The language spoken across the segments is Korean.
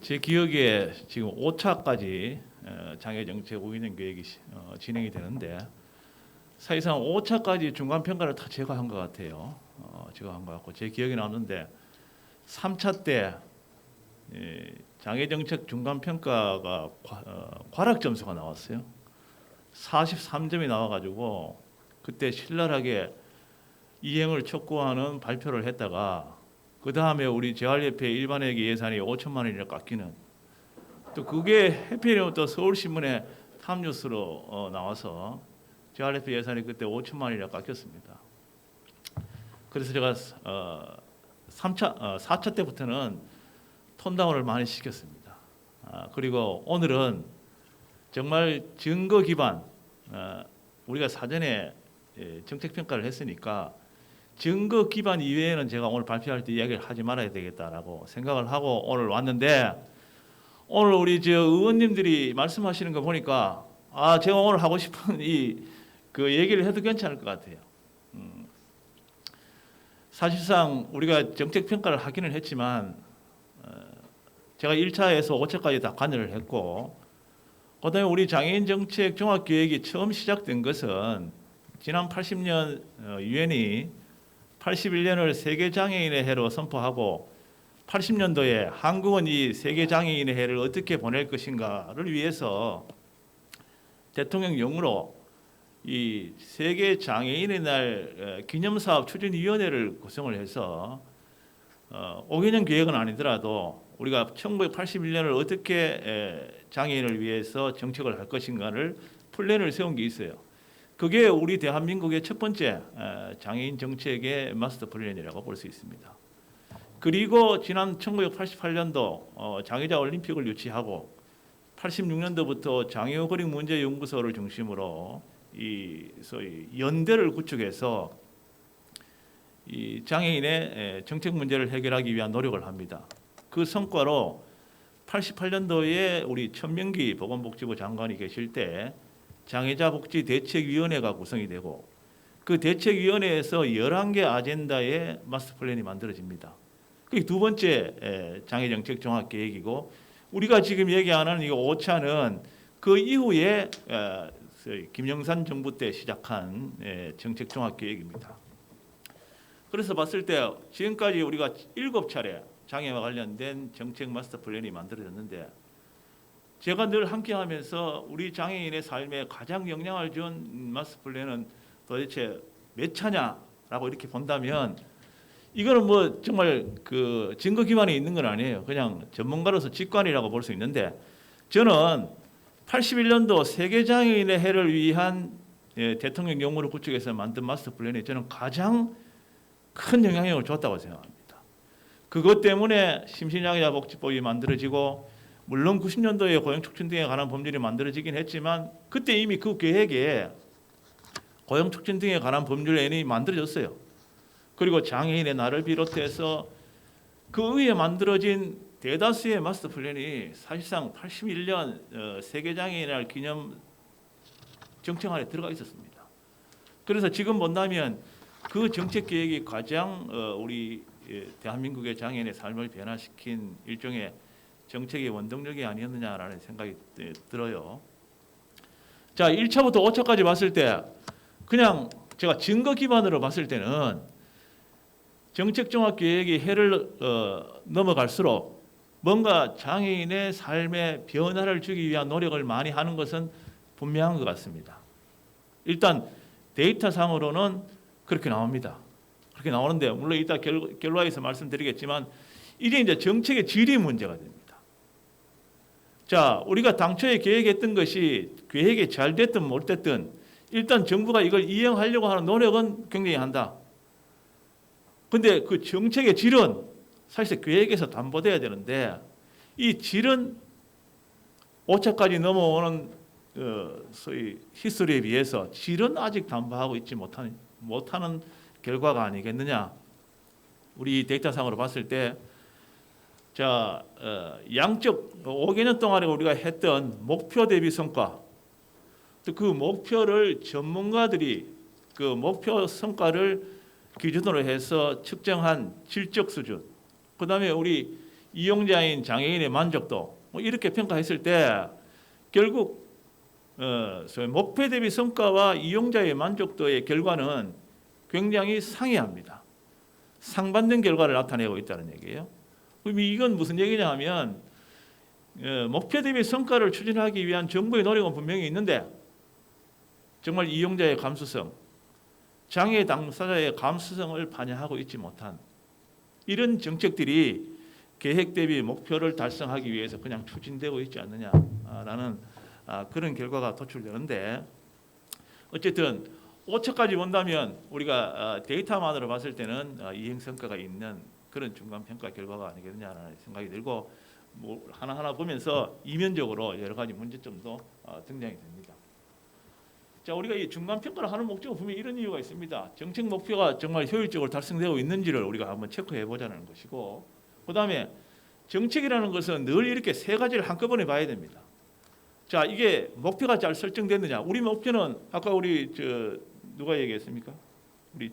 제 기억에 지금 5차까지 장애정책 5개년 계획이 진행이 되는데 사실상 5차까지 중간평가를 다 제가 한 것 같아요. 제가 한 것 같고 제 기억에 남는데 3차 때 장애정책 중간평가가 과락 점수가 나왔어요. 43점이 나와가지고 그때 신랄하게 이행을 촉구하는 발표를 했다가 그 다음에 우리 재활협회 일반회계 예산이 5천만 원이나 깎이는 또 그게 해필이면 또 서울신문에 탑뉴스로 나와서 재활협회 예산이 그때 5천만 원이나 깎였습니다. 그래서 제가 4차 때부터는 톤다운을 많이 시켰습니다. 그리고 오늘은 정말 증거 기반 우리가 사전에 정책 평가를 했으니까 증거 기반 이외에는 제가 오늘 발표할 때 이야기를 하지 말아야 되겠다라고 생각을 하고 오늘 왔는데 오늘 우리 의원님들이 말씀하시는 거 보니까 제가 오늘 하고 싶은 그 얘기를 해도 괜찮을 것 같아요. 사실상 우리가 정책 평가를 하기는 했지만 제가 1차에서 5차까지 다 관여를 했고 그다음에 우리 장애인 정책 종합 계획이 처음 시작된 것은 지난 80년 유엔이 81년을 세계 장애인의 해로 선포하고 80년도에 한국은 이 세계 장애인의 해를 어떻게 보낼 것인가를 위해서 대통령령으로 이 세계 장애인의 날 기념사업 추진위원회를 구성을 해서 5개년 계획은 아니더라도 우리가 1981년을 어떻게 장애인을 위해서 정책을 할 것인가를 플랜을 세운 게 있어요. 그게 우리 대한민국의 첫 번째 장애인 정책의 마스터 플랜이라고 볼 수 있습니다. 그리고 지난 1988년도 장애자 올림픽을 유치하고 86년도부터 장애어거리 문제 연구소를 중심으로 이 소위 연대를 구축해서 이 장애인의 정책 문제를 해결하기 위한 노력을 합니다. 그 성과로 88년도에 우리 천명기 보건복지부 장관이 계실 때 장애자 복지 대책위원회가 구성이 되고 그 대책위원회에서 11개 아젠다의 마스터 플랜이 만들어집니다. 그게 두 번째 장애정책 종합계획이고 우리가 지금 얘기하는 이 5차는 그 이후에 김영삼 정부 때 시작한 정책 종합계획입니다. 그래서 봤을 때 지금까지 우리가 7차례 장애와 관련된 정책 마스터 플랜이 만들어졌는데 제가 늘 함께하면서 우리 장애인의 삶에 가장 영향을 준 마스터 플랜은 도대체 몇 차냐라고 이렇게 본다면 이거는 뭐 정말 그 증거 기반이 있는 건 아니에요. 그냥 전문가로서 직관이라고 볼 수 있는데 저는 81년도 세계 장애인의 해를 위한 대통령령으로 구축해서 만든 마스터 플랜이 저는 가장 큰 영향력을 줬다고 생각합니다. 그것 때문에 심신장애자 복지법이 만들어지고 물론 90년도에 고용촉진 등에 관한 법률이 만들어지긴 했지만 그때 이미 그 계획에 고용촉진 등에 관한 법률이 만들어졌어요. 그리고 장애인의 날을 비롯해서 그 위에 만들어진 대다수의 마스터 플랜이 사실상 81년 세계장애인 날 기념 정책 안에 들어가 있었습니다. 그래서 지금 본다면 그 정책 계획이 가장 우리 대한민국의 장애인의 삶을 변화시킨 일종의 정책의 원동력이 아니었느냐라는 생각이 들어요. 자, 1차부터 5차까지 봤을 때 그냥 제가 증거 기반으로 봤을 때는 정책종합계획이 해를 넘어갈수록 뭔가 장애인의 삶의 변화를 주기 위한 노력을 많이 하는 것은 분명한 것 같습니다. 일단 데이터상으로는 그렇게 나옵니다. 그렇게 나오는데 물론 이따 결과에서 말씀드리겠지만 이게 이제 정책의 질이 문제가 됩니다. 자, 우리가 당초에 계획했던 것이 계획이 잘 됐든 못 됐든 일단 정부가 이걸 이행하려고 하는 노력은 굉장히 한다. 근데 그 정책의 질은 사실 계획에서 담보돼야 되는데 이 질은 5차까지 넘어오는 소위 히스토리에 비해서 질은 아직 담보하고 있지 못하는 결과가 아니겠느냐. 우리 데이터상으로 봤을 때 자, 양적 5개년 동안에 우리가 했던 목표 대비 성과 그 목표를 전문가들이 그 목표 성과를 기준으로 해서 측정한 질적 수준, 그 다음에 우리 이용자인 장애인의 만족도 뭐 이렇게 평가했을 때 결국 소위 목표 대비 성과와 이용자의 만족도의 결과는 굉장히 상이합니다. 상반된 결과를 나타내고 있다는 얘기예요. 그럼 이건 무슨 얘기냐 하면 목표 대비 성과를 추진하기 위한 정부의 노력은 분명히 있는데 정말 이용자의 감수성, 장애 당사자의 감수성을 반영하고 있지 못한 이런 정책들이 계획 대비 목표를 달성하기 위해서 그냥 추진되고 있지 않느냐라는 그런 결과가 도출되는데 어쨌든 5차까지 본다면 우리가 데이터만으로 봤을 때는 이행 성과가 있는 그런 중간 평가 결과가 아니겠느냐라는 생각이 들고 뭐 하나하나 보면서 이면적으로 여러 가지 문제점도 등장이 됩니다. 자, 우리가 이 중간 평가를 하는 목적은 분명히 이런 이유가 있습니다. 정책 목표가 정말 효율적으로 달성되고 있는지를 우리가 한번 체크해 보자는 것이고, 그다음에 정책이라는 것은 늘 이렇게 세 가지를 한꺼번에 봐야 됩니다. 자, 이게 목표가 잘 설정됐느냐? 우리 목표는 아까 우리 누가 얘기했습니까? 우리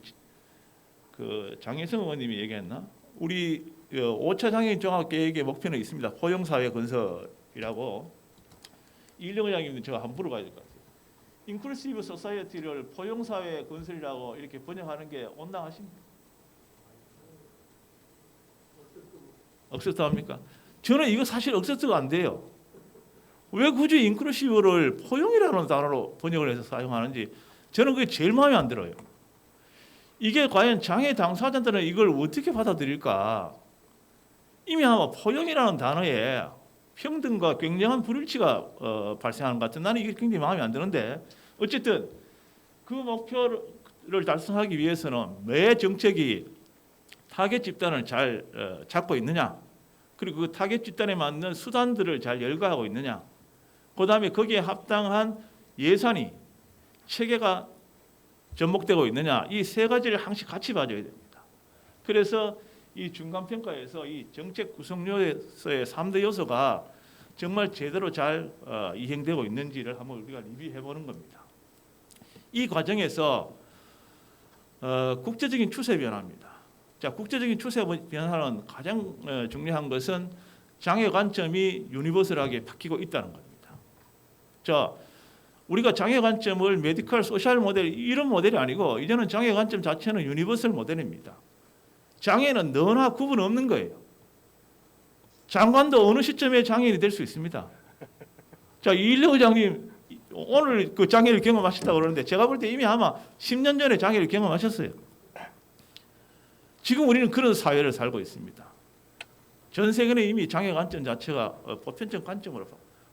그 장혜성 의원님이 얘기했나? 우리 5차 장애인 종합 계획의 목표는 있습니다. 포용사회 건설이라고. 이일영 의장님도 제가 한번 물어봐야 될 것 같아요. 인클루시브 소사이어티를 포용사회 건설이라고 이렇게 번역하는 게 온당하십니까? 억셉트합니까? 저는 이거 사실 억셉트가 안 돼요. 왜 굳이 인클루시브를 포용이라는 단어로 번역을 해서 사용하는지 저는 그게 제일 마음에 안 들어요. 이게 과연 장애 당사자들은 이걸 어떻게 받아들일까? 이미 아마 포용이라는 단어에 평등과 굉장한 불일치가 발생하는 것 같은 나는 이게 굉장히 마음에 안 드는데 어쨌든 그 목표를 달성하기 위해서는 매 정책이 타겟 집단을 잘 잡고 있느냐, 그리고 그 타겟 집단에 맞는 수단들을 잘 열거하고 있느냐, 그 다음에 거기에 합당한 예산이 체계가 접목되고 있느냐, 이 세 가지를 항상 같이 봐줘야 됩니다. 그래서 이 중간평가에서 이 정책 구성 요소의 3대 요소가 정말 제대로 잘 이행되고 있는지를 한번 우리가 리뷰해 보는 겁니다. 이 과정에서 국제적인 추세 변화입니다. 자, 국제적인 추세 변화는 가장 중요한 것은 장애 관점이 유니버설하게 바뀌고 있다는 겁니다. 자, 우리가 장애 관점을 메디컬 소셜 모델 이런 모델이 아니고 이제는 장애 관점 자체는 유니버설 모델입니다. 장애는 너나 구분 없는 거예요. 장관도 어느 시점에 장애인이 될 수 있습니다. 자, 이일영 의장님 오늘 그 장애를 경험하셨다고 그러는데 제가 볼 때 이미 아마 10년 전에 장애를 경험하셨어요. 지금 우리는 그런 사회를 살고 있습니다. 전 세계는 이미 장애 관점 자체가 보편적 관점으로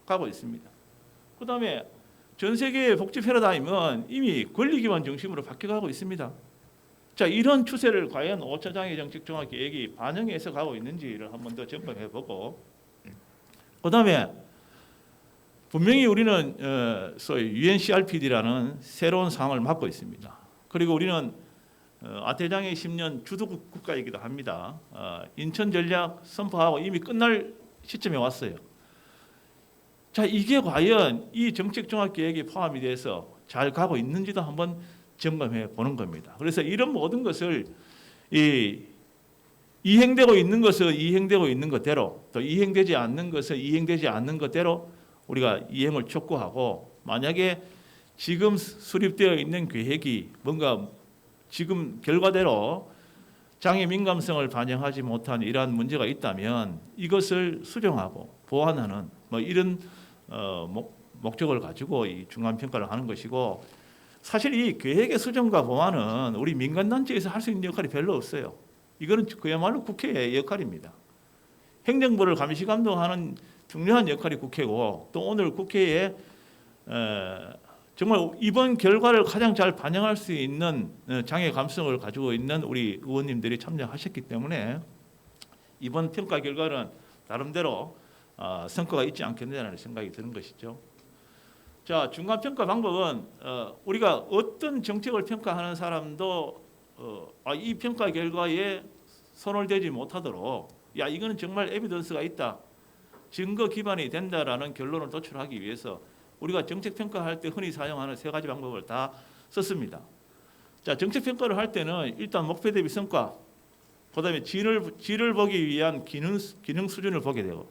가고 있습니다. 그다음에 전 세계의 복지 패러다임은 이미 권리기반 중심으로 바뀌어가고 있습니다. 자, 이런 추세를 과연 5차 장애 정책 종합 계획이 반영해서 가고 있는지를 한번 더 점검해보고, 그다음에 분명히 우리는 소위 UNCRPD라는 새로운 상황을 맞고 있습니다. 그리고 우리는 아태장애 10년 주도 국가이기도 합니다. 인천 전략 선포하고 이미 끝날 시점에 왔어요. 자, 이게 과연 이 정책 종합 계획에 포함이 돼서 잘 가고 있는지도 한번 점검해 보는 겁니다. 그래서 이런 모든 것을 이행되고 있는 것은 이행되고 있는 것대로, 또 이행되지 않는 것은 이행되지 않는 것대로 우리가 이행을 촉구하고, 만약에 지금 수립되어 있는 계획이 뭔가 지금 결과대로 장애 민감성을 반영하지 못한 이러한 문제가 있다면 이것을 수정하고 보완하는 뭐 이런 목적을 가지고 이 중간 평가를 하는 것이고, 사실 이 계획의 수정과 보완은 우리 민간단체에서 할 수 있는 역할이 별로 없어요. 이거는 그야말로 국회의 역할입니다. 행정부를 감시 감독하는 중요한 역할이 국회고, 또 오늘 국회에 정말 이번 결과를 가장 잘 반영할 수 있는 장애 감성을 가지고 있는 우리 의원님들이 참여하셨기 때문에 이번 평가 결과는 나름대로 성과가 있지 않겠느냐는 생각이 드는 것이죠. 자, 중간 평가 방법은 우리가 어떤 정책을 평가하는 사람도 이 평가 결과에 손을 대지 못하도록, 야, 이거는 정말 에비던스가 있다, 증거 기반이 된다라는 결론을 도출하기 위해서 우리가 정책 평가할 때 흔히 사용하는 세 가지 방법을 다 썼습니다. 자, 정책 평가를 할 때는 일단 목표 대비 성과, 그다음에 질을 보기 위한 기능 수준을 보게 되고,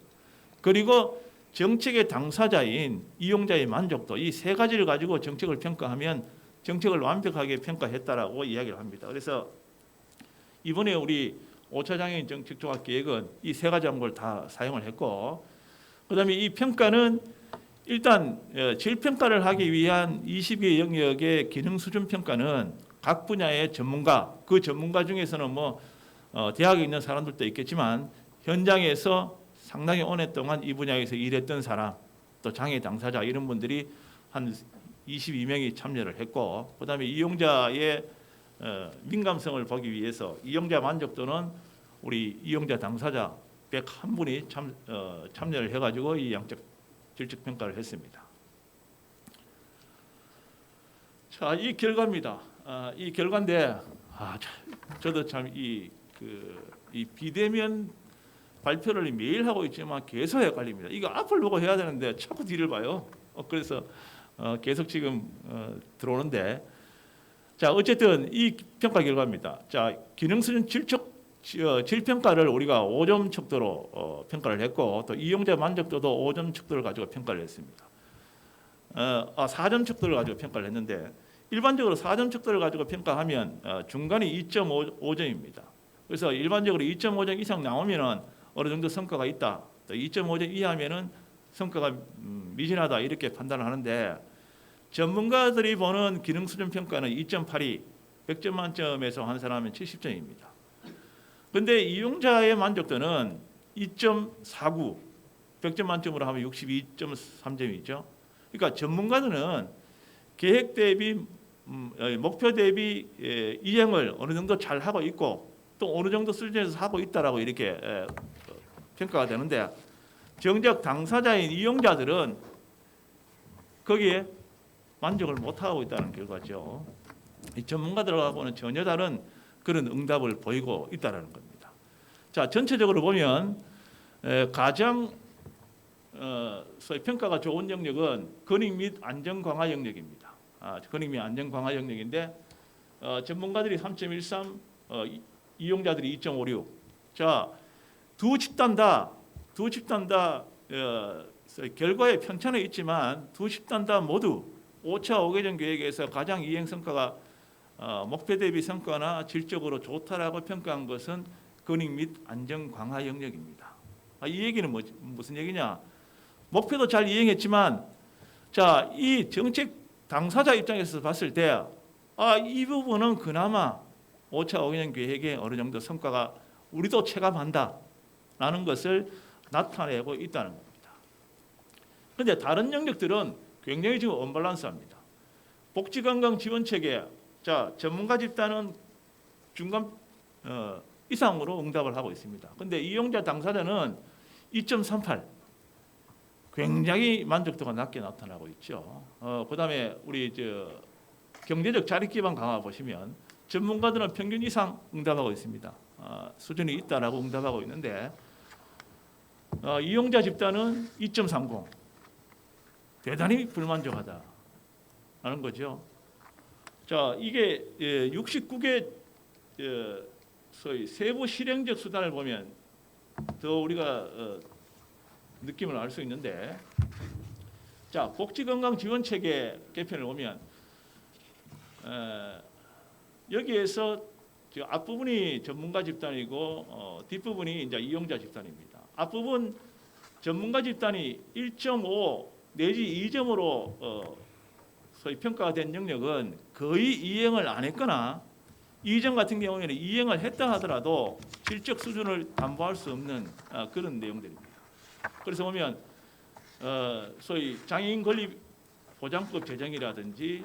그리고 정책의 당사자인 이용자의 만족도, 이 세 가지를 가지고 정책을 평가하면 정책을 완벽하게 평가했다라고 이야기를 합니다. 그래서 이번에 우리 5차 장애인 정책 종합 계획은 이 세 가지 항목을 다 사용을 했고, 그다음에 이 평가는 일단 질 평가를 하기 위한 20개 영역의 기능 수준 평가는 각 분야의 전문가, 그 전문가 중에서는 뭐 대학에 있는 사람들도 있겠지만 현장에서 상당히 오랫동안 이 분야에서 일했던 사람, 또 장애 당사자 이런 분들이 한 22명이 참여를 했고, 그다음에 이용자의 민감성을 보기 위해서 이용자 만족도는 우리 이용자 당사자 101분이 참여를 해가지고 이 양적 질적 평가를 했습니다. 자, 이 결과입니다. 이 결과인데 저도 참 이 비대면 발표를 매일 하고 있지만 계속 헷갈립니다. 이거 앞을 보고 해야 되는데 자꾸 뒤를 봐요. 그래서 계속 지금 들어오는데, 자 어쨌든 이 평가 결과입니다. 자, 기능 수준 질 평가를 우리가 5점 척도로 평가를 했고, 또 이용자 만족도도 5점 척도를 가지고 평가를 했습니다. 4점 척도를 가지고 평가를 했는데, 일반적으로 4점 척도를 가지고 평가하면 중간이 2.5점입니다. 그래서 일반적으로 2.5점 이상 나오면은 어느 정도 성과가 있다, 또 2.5점 이하면은 성과가 미진하다 이렇게 판단을 하는데, 전문가들이 보는 기능 수준 평가는 2.82, 100점 만점에서 환산하면 70점입니다. 그런데 이용자의 만족도는 2.49, 100점 만점으로 하면 62.3점이죠. 그러니까 전문가들은 계획 대비 목표 대비 이행을 어느 정도 잘 하고 있고, 또 어느 정도 수준에서 하고 있다라고 이렇게 평가가 되는데, 정작 당사자인 이용자들은 거기에 만족을 못하고 있다는 결과죠. 이 전문가들하고는 전혀 다른 그런 응답을 보이고 있다는 겁니다. 자, 전체적으로 보면 가장 소위 평가가 좋은 영역은 근익 및 안전 강화 영역입니다. 근익 및 안전 강화 영역인데 전문가들이 3.13, 이용자들이 2.56. 자, 두 집단 다 결과에 편차는 있지만 두 집단 다 모두 5차 5개정 계획에서 가장 이행 성과가 목표 대비 성과나 질적으로 좋다라고 평가한 것은 근익 및 안전 강화 영역입니다. 이 얘기는 무슨 얘기냐? 목표도 잘 이행했지만, 자, 이 정책 당사자 입장에서 봤을 때, 이 부분은 그나마 5차 5개년 계획에 어느 정도 성과가 우리도 체감한다라는 것을 나타내고 있다는 겁니다. 그런데 다른 영역들은 굉장히 지금 언밸런스합니다. 복지건강 지원체계, 자, 전문가 집단은 중간 이상으로 응답을 하고 있습니다. 그런데 이용자 당사자는 2.38, 굉장히 만족도가 낮게 나타나고 있죠. 그다음에 우리 경제적 자립 기반 강화 보시면 전문가들은 평균 이상 응답하고 있습니다. 수준이 있다라고 응답하고 있는데, 이용자 집단은 2.30, 대단히 불만족하다라는 거죠. 자, 이게 69개 소위 세부 실행적 수단을 보면 더 우리가 느낌을 알 수 있는데, 자, 복지건강지원체계 개편을 보면 여기에서 앞부분이 전문가 집단이고 뒷부분이 이제 이용자 집단입니다. 앞부분 전문가 집단이 1.5 내지 2점으로 소위 평가가 된 영역은 거의 이행을 안 했거나, 2점 같은 경우에는 이행을 했다 하더라도 질적 수준을 담보할 수 없는 그런 내용들입니다. 그래서 보면 소위 장애인 권리 보장법 제정이라든지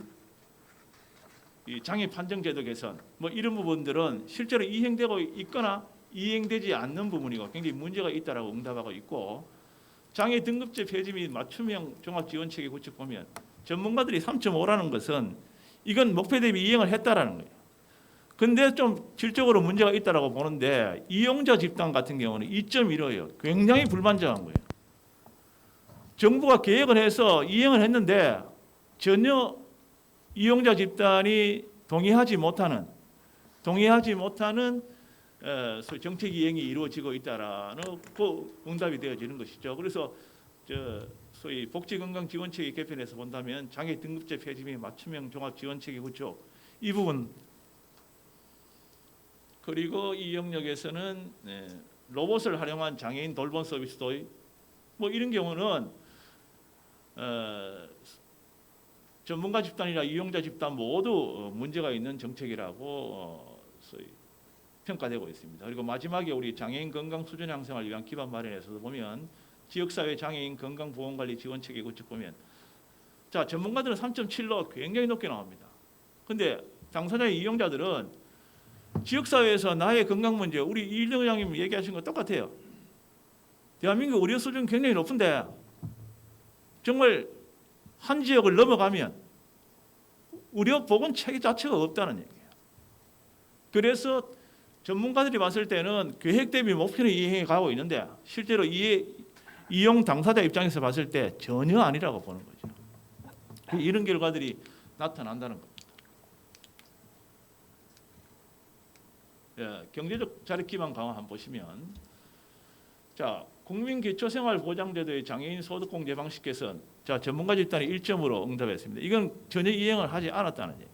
이 장애 판정 제도 개선 뭐 이런 부분들은 실제로 이행되고 있거나 이행되지 않는 부분이고 굉장히 문제가 있다라고 응답하고 있고, 장애 등급제 폐지 및 맞춤형 종합지원체계 구축 보면 전문가들이 3.5라는 것은 이건 목표 대비 이행을 했다라는 거예요. 근데 좀 질적으로 문제가 있다라고 보는데, 이용자 집단 같은 경우는 2.15예요. 굉장히 불만족한 거예요. 정부가 계획을 해서 이행을 했는데 전혀 이용자 집단이 동의하지 못하는 소위 정책 이행이 이루어지고 있다라는 그 응답이 되어지는 것이죠. 그래서 소위 복지건강지원체계 개편에서 본다면 장애 등급제 폐지 및 맞춤형 종합지원체계 구축 이 부분, 그리고 이 영역에서는 로봇을 활용한 장애인 돌봄 서비스 도입, 뭐 이런 경우는 전문가 집단이나 이용자 집단 모두 문제가 있는 정책이라고 소위 평가되고 있습니다. 그리고 마지막에 우리 장애인 건강 수준 향상을 위한 기반 마련에서도 보면 지역사회 장애인 건강보건관리 지원체계 구축 보면 자 전문가들은 3.7로 굉장히 높게 나옵니다. 근데 당사자의 이용자들은 지역사회에서 나의 건강 문제, 우리 이일정 의장님 얘기하신 거 똑같아요. 대한민국 의료 수준 굉장히 높은데 정말 한 지역을 넘어가면 의료 보건 체계 자체가 없다는 얘기예요. 그래서 전문가들이 봤을 때는 계획 대비 목표는 이행해 가고 있는데 실제로 이용 당사자 입장에서 봤을 때 전혀 아니라고 보는 거죠. 이런 결과들이 나타난다는 겁니다. 경제적 자립 기반 강화 한번 보시면 자 국민기초생활보장제도의 장애인 소득공제 방식 개선, 자 전문가 집단이 1점으로 응답했습니다. 이건 전혀 이행을 하지 않았다는 얘기예요.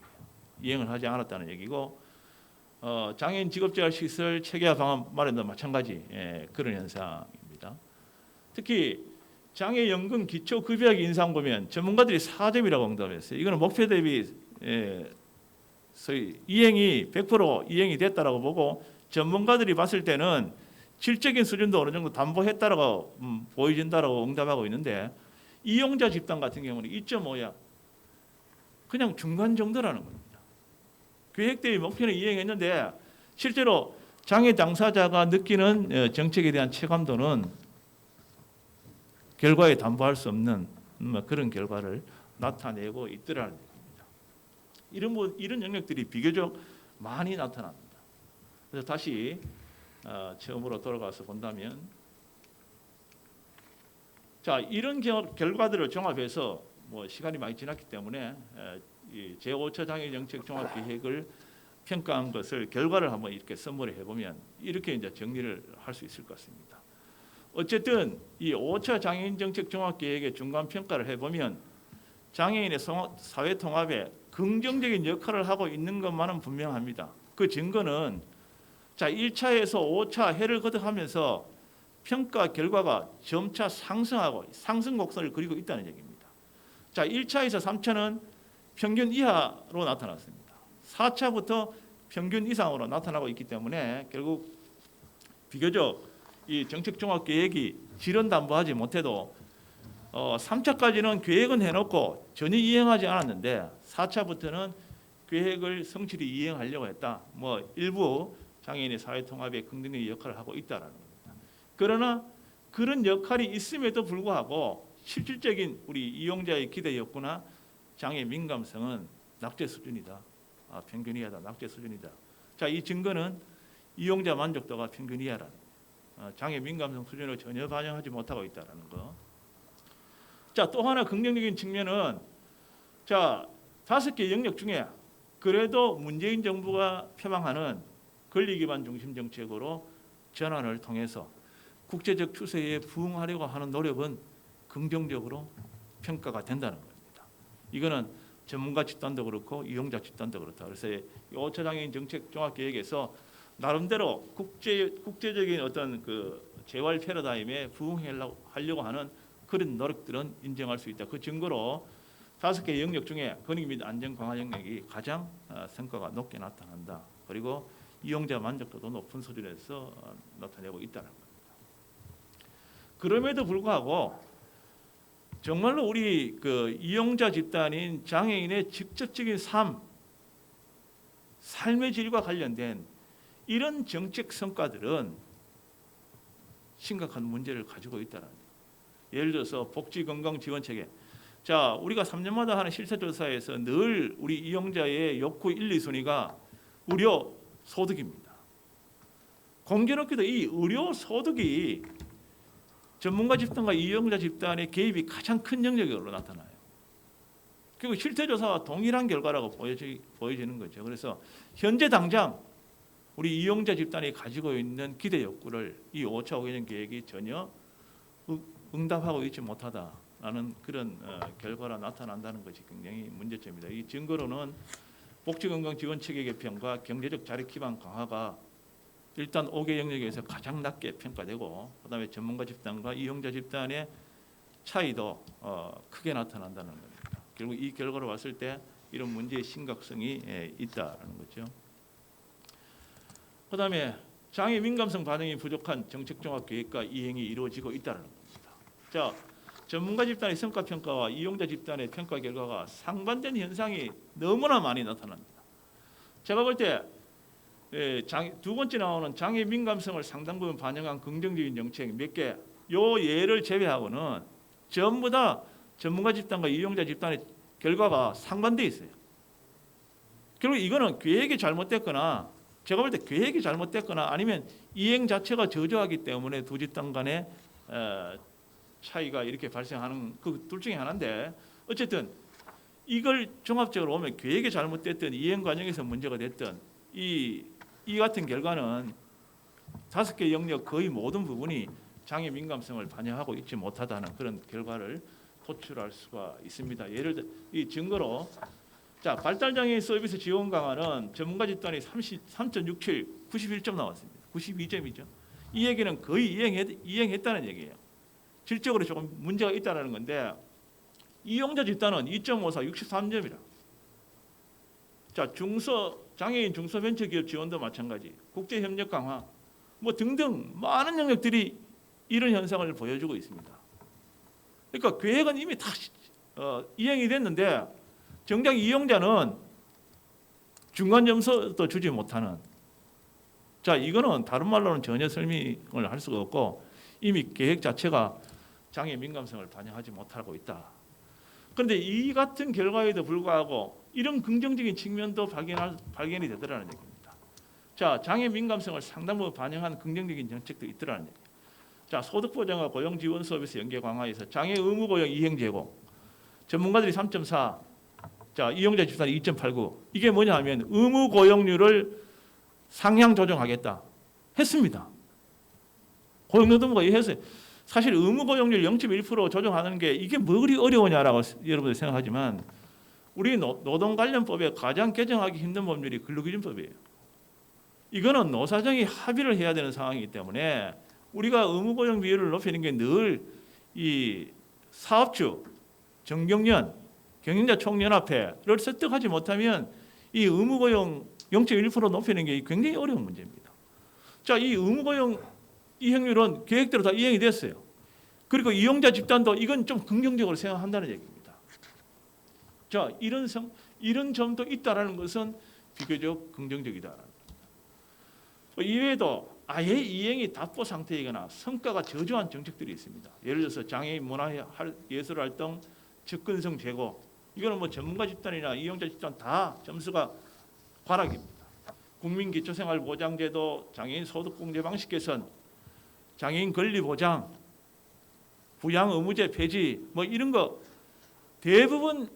이행을 하지 않았다는 얘기고 장애인 직업재활시설 체계화 방안 마련도 마찬가지 그런 현상입니다. 특히 장애연금 기초급여액 인상 보면 전문가들이 4점이라고 응답했어요. 이거는 목표 대비 소위 이행이 100% 이행이 됐다라고 보고 전문가들이 봤을 때는 질적인 수준도 어느 정도 담보했다라고 보여진다라고 응답하고 있는데 이용자 집단 같은 경우는 2.5야 그냥 중간 정도라는 겁니다. 계획 대비 목표는 이행했는데 실제로 장애 당사자가 느끼는 정책에 대한 체감도는 결과에 담보할 수 없는 그런 결과를 나타내고 있더라는 얘기입니다. 이런 영역들이 비교적 많이 나타납니다. 그래서 다시 처음으로 돌아가서 본다면 자 이런 결과들을 종합해서 뭐 시간이 많이 지났기 때문에 제5차 장애 정책 종합 계획을 평가한 것을 결과를 한번 이렇게 서머리 해보면 이렇게 이제 정리를 할 수 있을 것 같습니다. 어쨌든 이 5차 장애인 정책 종합 계획의 중간 평가를 해보면 장애인의 사회 통합에 긍정적인 역할을 하고 있는 것만은 분명합니다. 그 증거는 자 1차에서 5차 해를 거듭하면서 평가 결과가 점차 상승하고 상승 곡선을 그리고 있다는 얘기입니다. 자 1차에서 3차는 평균 이하로 나타났습니다. 4차부터 평균 이상으로 나타나고 있기 때문에 결국 비교적 이 정책 종합 계획이 질은 담보하지 못해도 3차까지는 계획은 해놓고 전혀 이행하지 않았는데 4차부터는 계획을 성실히 이행하려고 했다. 뭐 일부 장애인의 사회 통합에 긍정적인 역할을 하고 있다라는 겁니다. 그러나 그런 역할이 있음에도 불구하고 실질적인 우리 이용자의 기대 욕구나 장애 민감성은 낙제 수준이다. 평균 이하다. 낙제 수준이다. 자, 이 증거는 이용자 만족도가 평균 이하라는 장애 민감성 수준을 전혀 반영하지 못하고 있다라는 거. 자, 또 하나 긍정적인 측면은 자 5개 영역 중에 그래도 문재인 정부가 표방하는 권리기반 중심 정책으로 전환을 통해서 국제적 추세에 부응하려고 하는 노력은 긍정적으로 평가가 된다는 겁니다. 이거는 전문가 집단도 그렇고 이용자 집단도 그렇다. 그래서 5차 장애인 정책 종합 계획에서 나름대로 국제적인 어떤 그 재활 패러다임에 부응하려고 하는 그런 노력들은 인정할 수 있다. 그 증거로 5개 영역 중에 권익 및 안전 강화 영역이 가장 성과가 높게 나타난다. 그리고 이용자 만족도도 높은 수준에서 나타내고 있다는 겁니다. 그럼에도 불구하고 정말로 우리 그 이용자 집단인 장애인의 직접적인 삶의 질과 관련된 이런 정책 성과들은 심각한 문제를 가지고 있다는 거예요. 예를 들어서 복지건강지원체계. 자, 우리가 3년마다 하는 실태조사에서 늘 우리 이용자의 욕구 1, 2순위가 의료 소득입니다. 공교롭게도 이 의료 소득이 전문가 집단과 이용자 집단의 개입이 가장 큰 영역으로 나타나요. 그리고 실태조사와 동일한 결과라고 보여지는 거죠. 그래서 현재 당장 우리 이용자 집단이 가지고 있는 기대 욕구를 이 5차 5개년 계획이 전혀 응답하고 있지 못하다라는 그런 결과가 나타난다는 것이 굉장히 문제점입니다. 이 증거로는 복지건강지원 체계 개편과 경제적 자립 기반 강화가 일단 5개 영역에서 가장 낮게 평가되고, 그다음에 전문가 집단과 이용자 집단의 차이도 크게 나타난다는 겁니다. 결국 이 결과를 봤을 때 이런 문제의 심각성이 있다는 거죠. 그다음에 장애 민감성 반영이 부족한 정책 종합 계획과 이행이 이루어지고 있다는 겁니다. 자, 전문가 집단의 성과 평가와 이용자 집단의 평가 결과가 상반된 현상이 너무나 많이 나타납니다. 제가 볼 때 두 번째 나오는 장애 민감성을 상당 부분 반영한 긍정적인 정책 몇 개, 요 예를 제외하고는 전부 다 전문가 집단과 이용자 집단의 결과가 상반돼 있어요. 결국 이거는 계획이 잘못됐거나, 제가 볼 때 계획이 잘못됐거나 아니면 이행 자체가 저조하기 때문에 두 집단 간의 차이가 이렇게 발생하는 그 둘 중에 하나인데, 어쨌든 이걸 종합적으로 보면 계획이 잘못됐든 이행 과정에서 문제가 됐든 이 같은 결과는 5개 영역 거의 모든 부분이 장애 민감성을 반영하고 있지 못하다는 그런 결과를 도출할 수가 있습니다. 예를 들어 이 증거로, 자, 발달장애인 서비스 지원 강화는 전문가 집단이 3.67, 91점 나왔습니다. 92점이죠. 이 얘기는 거의 이행했다는 얘기예요. 질적으로 조금 문제가 있다는 건데, 이용자 집단은 2.54, 63점이라. 자, 장애인 중소벤처기업 지원도 마찬가지, 국제협력 강화 뭐 등등 많은 영역들이 이런 현상을 보여주고 있습니다. 그러니까 계획은 이미 다 이행이 됐는데 정작 이용자는 중간 점수도 주지 못하는, 자, 이거는 다른 말로는 전혀 설명을 할 수가 없고 이미 계획 자체가 장애 민감성을 반영하지 못하고 있다. 그런데 이 같은 결과에도 불구하고 이런 긍정적인 측면도 발견이 되더라는 얘기입니다. 자, 장애 민감성을 상당 부분 반영한 긍정적인 정책도 있더라는 얘기예요. 자, 소득 보장과 고용 지원 서비스 연계 강화에서 장애 의무 고용 이행 제공, 전문가들이 3.4, 자, 이용자 집단이 2.89. 이게 뭐냐 하면 의무 고용률을 상향 조정하겠다 했습니다. 고용노동부가 했어요. 사실 의무 고용률 0.1% 조정하는 게 이게 뭐 그리 어려우냐라고 여러분들 생각하지만, 우리 노동관련법에 가장 개정하기 힘든 법률이 근로기준법이에요. 이거는 노사정이 합의를 해야 되는 상황이기 때문에 우리가 의무 고용 비율을 높이는 게 늘 이 사업주, 정경련, 경영자 총연합회를 설득하지 못하면 이 의무 고용 0.1% 높이는 게 굉장히 어려운 문제입니다. 자, 이 의무 고용 이행률은 계획대로 다 이행이 됐어요. 그리고 이용자 집단도 이건 좀 긍정적으로 생각한다는 얘기입니다. 자, 이런 점도 있다라는 것은 비교적 긍정적이다. 이외에도 아예 이행이 답보 상태이거나 성과가 저조한 정책들이 있습니다. 예를 들어서 장애인 문화예술활동 접근성 제고, 이거는 뭐 전문가 집단이나 이용자 집단 다 점수가 과락입니다. 국민기초생활보장제도, 장애인 소득공제 방식 개선, 장애인 권리 보장, 부양 의무제 폐지, 뭐 이런 거 대부분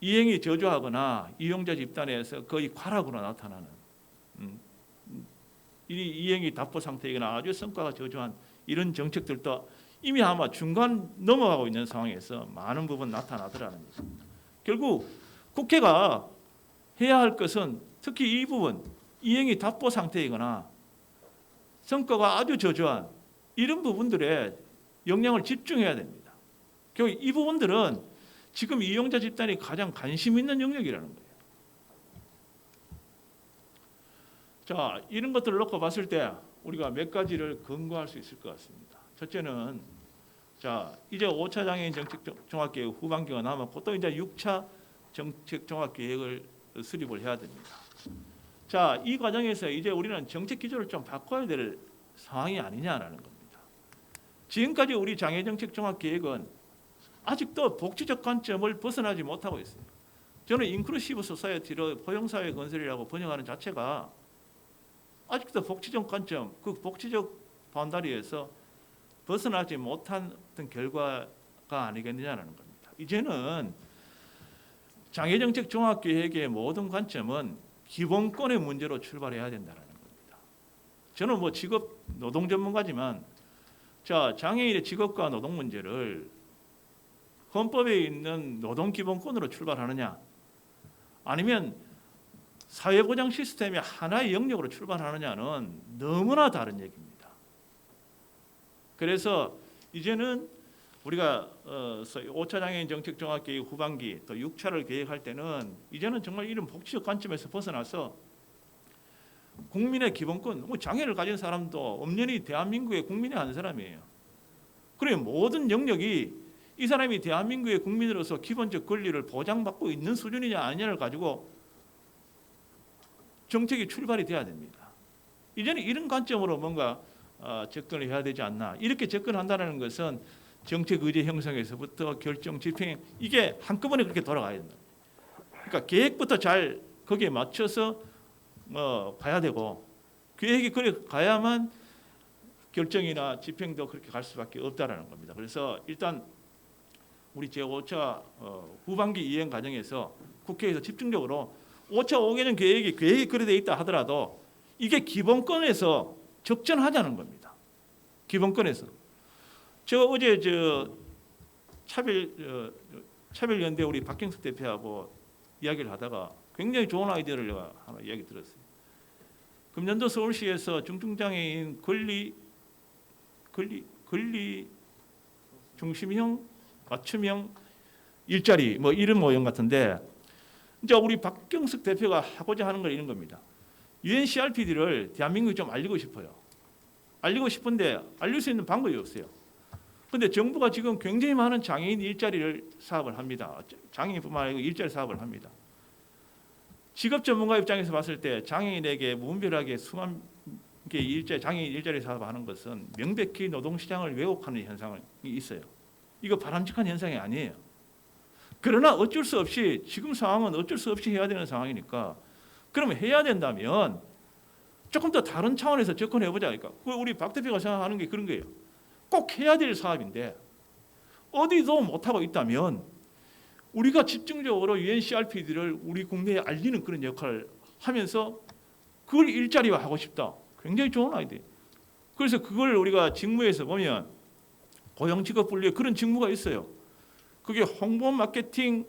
이행이 저조하거나 이용자 집단에서 거의 과락으로 나타나는, 이 이행이 답보 상태이거나 아주 성과가 저조한 이런 정책들도 이미 아마 중간 넘어가고 있는 상황에서 많은 부분 나타나더라는 것입니다. 결국 국회가 해야 할 것은 특히 이 부분, 이행이 답보 상태이거나 성과가 아주 저조한 이런 부분들에 역량을 집중해야 됩니다. 결국 이 부분들은 지금 이용자 집단이 가장 관심 있는 영역이라는 거예요. 자, 이런 것들을 놓고 봤을 때 우리가 몇 가지를 근거할 수 있을 것 같습니다. 첫째는, 자, 이제 5차 장애인 정책 종합계획 후반기가 남았고 또 이제 6차 정책 종합계획을 수립을 해야 됩니다. 자, 이 과정에서 이제 우리는 정책 기조를 좀 바꿔야 될 상황이 아니냐라는 겁니다. 지금까지 우리 장애정책 종합계획은 아직도 복지적 관점을 벗어나지 못하고 있어요. 저는 인클루시브 소사이어티로 포용사회 건설이라고 번역하는 자체가 아직도 복지적 관점, 그 복지적 바운다리에서 벗어나지 못한 어떤 결과가 아니겠느냐는 겁니다. 이제는 장애정책 종합계획의 모든 관점은 기본권의 문제로 출발해야 된다는 거예요. 저는 뭐 직업 노동 전문가지만 자, 장애인의 직업과 노동 문제를 헌법에 있는 노동기본권으로 출발하느냐 아니면 사회보장 시스템의 하나의 영역으로 출발하느냐는 너무나 다른 얘기입니다. 그래서 이제는 우리가 5차 장애인 정책 종합 계획 후반기 또 6차를 계획할 때는 이제는 정말 이런 복지적 관점에서 벗어나서 국민의 기본권, 장애를 가진 사람도 엄연히 대한민국의 국민의 한 사람이에요. 그래 모든 영역이 이 사람이 대한민국의 국민으로서 기본적 권리를 보장받고 있는 수준이냐 아니냐를 가지고 정책이 출발이 돼야 됩니다. 이제는 이런 관점으로 뭔가 접근을 해야 되지 않나. 이렇게 접근한다는 것은 정책 의제 형성에서부터 결정 집행 이게 한꺼번에 그렇게 돌아가야 된다. 그러니까 계획부터 잘 거기에 맞춰서 가야 되고 계획이 그래 가야만 결정이나 집행도 그렇게 갈 수밖에 없다라는 겁니다. 그래서 일단 우리 제5차 후반기 이행 과정에서 국회에서 집중적으로 5차 5개년 계획이 그래 돼 있다 하더라도 이게 기본권에서 적절하자는 겁니다. 기본권에서. 제가 어제 차별연대 우리 박경숙 대표하고 이야기를 하다가 굉장히 좋은 아이디어를 내가 하나 이야기 들었어요. 금년도 서울시에서 중증장애인 권리 중심형 맞춤형 일자리 뭐 이런 모형 같은데 이제 우리 박경숙 대표가 하고자 하는 건 이런 겁니다. UNCRPD를 대한민국에 좀 알리고 싶어요. 알리고 싶은데 알릴 수 있는 방법이 없어요. 그런데 정부가 지금 굉장히 많은 장애인 일자리를 사업을 합니다. 장애인뿐만 아니고 일자리 사업을 합니다. 직업 전문가 입장에서 봤을 때 장애인에게 무분별하게 수만 개 장애인 일자리 사업을 하는 것은 명백히 노동시장을 왜곡하는 현상이 있어요. 이거 바람직한 현상이 아니에요. 그러나 어쩔 수 없이 지금 상황은 어쩔 수 없이 해야 되는 상황이니까 그러면 해야 된다면 조금 더 다른 차원에서 접근해보자. 그러니까 우리 박 대표가 생각하는 게 그런 거예요. 꼭 해야 될 사업인데 어디도 못하고 있다면 우리가 집중적으로 UNCRPD를 우리 국내에 알리는 그런 역할을 하면서 그걸 일자리화하고 싶다. 굉장히 좋은 아이디어. 그래서 그걸 우리가 직무에서 보면 고용직업분류에 그런 직무가 있어요. 그게 홍보 마케팅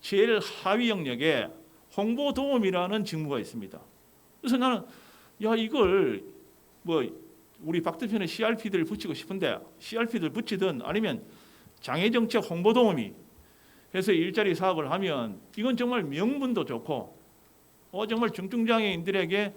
제일 하위 영역에 홍보 도움이라는 직무가 있습니다. 그래서 나는 이걸 뭐 우리 박 대표는 CRPD를 붙이고 싶은데 CRPD를 붙이든 아니면 장애정책 홍보 도우미 해서 일자리 사업을 하면 이건 정말 명분도 좋고 정말 중증장애인들에게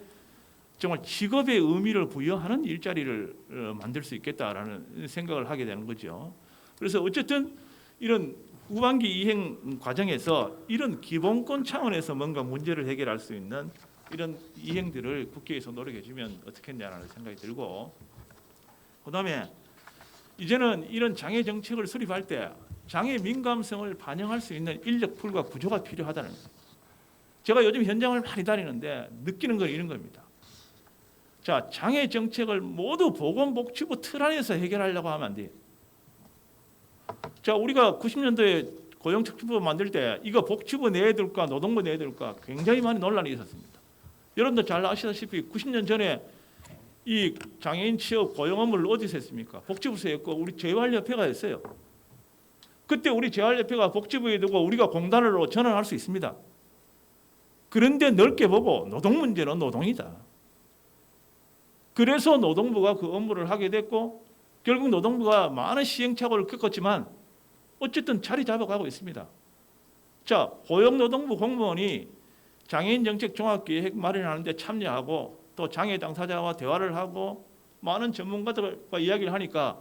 정말 직업의 의미를 부여하는 일자리를 만들 수 있겠다라는 생각을 하게 되는 거죠. 그래서 어쨌든 이런 후반기 이행 과정에서 이런 기본권 차원에서 뭔가 문제를 해결할 수 있는 이런 이행들을 국회에서 노력해 주면 어떻겠냐라는 생각이 들고 그다음에 이제는 이런 장애 정책을 수립할 때 장애 민감성을 반영할 수 있는 인력풀과 구조가 필요하다는 거예요. 제가 요즘 현장을 많이 다니는데 느끼는 건 이런 겁니다. 자, 장애 정책을 모두 보건복지부 틀 안에서 해결하려고 하면 안 돼요. 자, 우리가 90년도에 고용촉진법 만들 때 이거 복지부 내에 둘까 노동부 내에 둘까 굉장히 많은 논란이 있었습니다. 여러분들 잘 아시다시피 90년 전에 이 장애인 취업 고용 업무를 어디서 했습니까? 복지부에서 했고 우리 재활협회가 했어요. 그때 우리 재활협회가 복지부에 두고 우리가 공단으로 전환할 수 있습니다. 그런데 넓게 보고 노동 문제는 노동이다. 그래서 노동부가 그 업무를 하게 됐고 결국 노동부가 많은 시행착오를 겪었지만 어쨌든 자리 잡아가고 있습니다. 자, 고용노동부 공무원이 장애인 정책 종합계획 마련하는데 참여하고 또 장애 당사자와 대화를 하고 많은 전문가들과 이야기를 하니까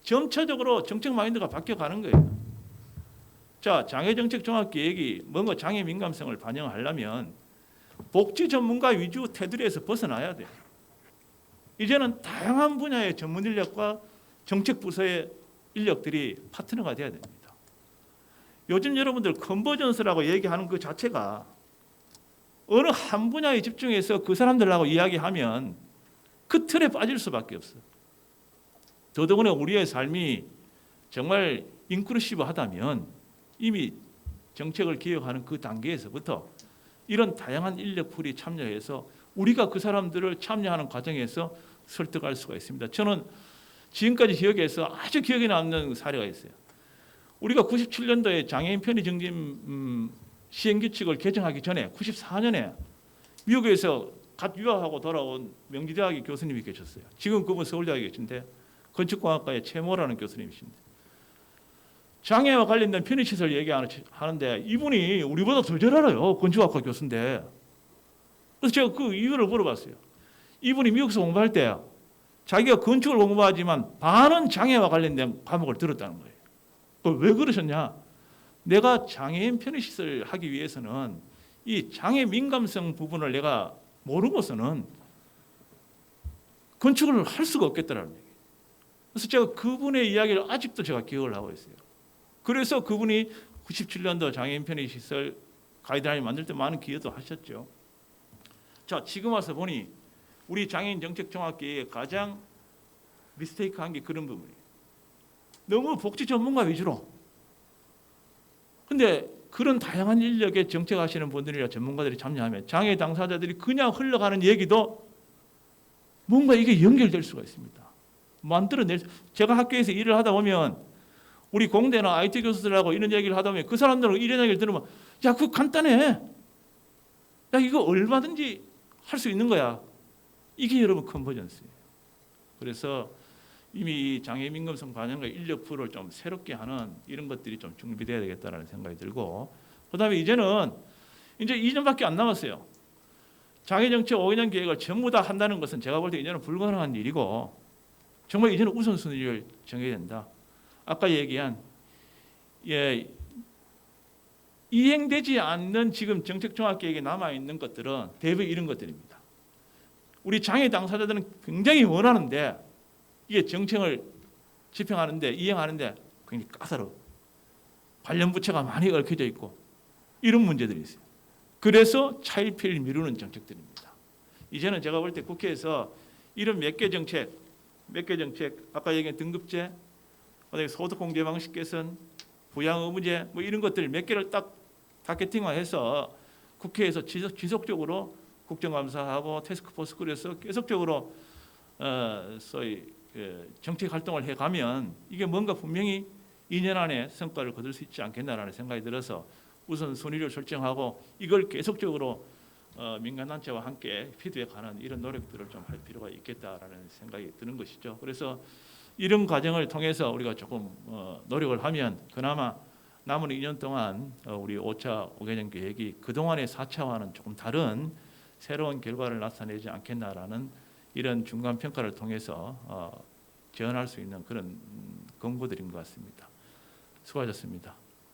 점차적으로 정책 마인드가 바뀌어가는 거예요. 자, 장애 정책 종합계획이 뭔가 장애 민감성을 반영하려면 복지 전문가 위주 테두리에서 벗어나야 돼요. 이제는 다양한 분야의 전문 인력과 정책 부서의 인력들이 파트너가 돼야 됩니다. 요즘 여러분들 컨버전스라고 얘기하는 그 자체가 어느 한 분야에 집중해서 그 사람들하고 이야기하면 그 틀에 빠질 수밖에 없어요. 더더구나 우리의 삶이 정말 인클루시브하다면 이미 정책을 개혁하는 그 단계에서부터 이런 다양한 인력풀이 참여해서 우리가 그 사람들을 참여하는 과정에서 설득할 수가 있습니다. 저는 지금까지 기억에서 아주 기억에 남는 사례가 있어요. 우리가 97년도에 장애인 편의 증진 시행규칙을 개정하기 전에 94년에 미국에서 갓 유학하고 돌아온 명지대학의 교수님이 계셨어요. 지금 그분 서울대학에 계신데 건축공학과의 최모라는 교수님이십니다. 장애와 관련된 편의시설 얘기하는데 이분이 우리보다 더 잘 알아요. 건축학과 교수인데. 그래서 제가 그 이유를 물어봤어요. 이분이 미국에서 공부할 때 자기가 건축을 공부하지만 반은 장애와 관련된 과목을 들었다는 거예요. 왜 그러셨냐? 내가 장애인 편의시설 하기 위해서는 이 장애 민감성 부분을 내가 모르고서는 건축을 할 수가 없겠더라는 얘기예요. 그래서 제가 그분의 이야기를 아직도 제가 기억을 하고 있어요. 그래서 그분이 97년도 장애인 편의시설 가이드라인 만들 때 많은 기여도 하셨죠. 자, 지금 와서 보니 우리 장애인 정책종합계획의 가장 미스테이크한 게 그런 부분이에요. 너무 복지 전문가 위주로. 근데 그런 다양한 인력에 정책하시는 분들이나 전문가들이 참여하면 장애 당사자들이 그냥 흘러가는 얘기도 뭔가 이게 연결될 수가 있습니다. 제가 학교에서 일을 하다 보면 우리 공대나 IT 교수들하고 이런 얘기를 하다 보면 그 사람들은 이런 얘기를 들으면 야, 그거 간단해. 야, 이거 얼마든지 할 수 있는 거야. 이게 여러분 컨버전스예요. 그래서 이미 장애 민감성 반영과 인력 풀을 좀 새롭게 하는 이런 것들이 좀 준비돼야 되겠다라는 생각이 들고, 그다음에 이제 2년밖에 안 남았어요. 장애 정책 5개년 계획을 전부 다 한다는 것은 제가 볼 때 이제는 불가능한 일이고 정말 이제는 우선순위를 정해야 된다. 아까 얘기한 이행되지 않는 지금 정책종합계획에 남아있는 것들은 대부분 이런 것들입니다. 우리 장애 당사자들은 굉장히 원하는데 이게 정책을 집행하는데 이행하는데 굉장히 까다로워. 관련 부처가 많이 얽혀져 있고 이런 문제들이 있어요. 그래서 차일피일 미루는 정책들입니다. 이제는 제가 볼 때 국회에서 이런 몇 개 정책, 아까 얘기한 등급제, 소득공제 방식 개선, 부양 의무제 뭐 이런 것들 몇 개를 딱 타겟팅화해서 국회에서 지속적으로 국정감사하고 태스크포스 꾸려서 계속적으로 소위 정책 활동을 해가면 이게 뭔가 분명히 2년 안에 성과를 거둘 수 있지 않겠나라는 생각이 들어서 우선 순위를 설정하고 이걸 계속적으로 민간단체와 함께 피드백하는 이런 노력들을 좀 할 필요가 있겠다라는 생각이 드는 것이죠. 그래서 이런 과정을 통해서 우리가 조금 노력을 하면 그나마 남은 2년 동안 우리 5차 5개년 계획이 그동안의 4차와는 조금 다른 새로운 결과를 나타내지 않겠나라는 이런 중간 평가를 통해서 재현할 수 있는 그런 공부들인 것 같습니다. 수고하셨습니다.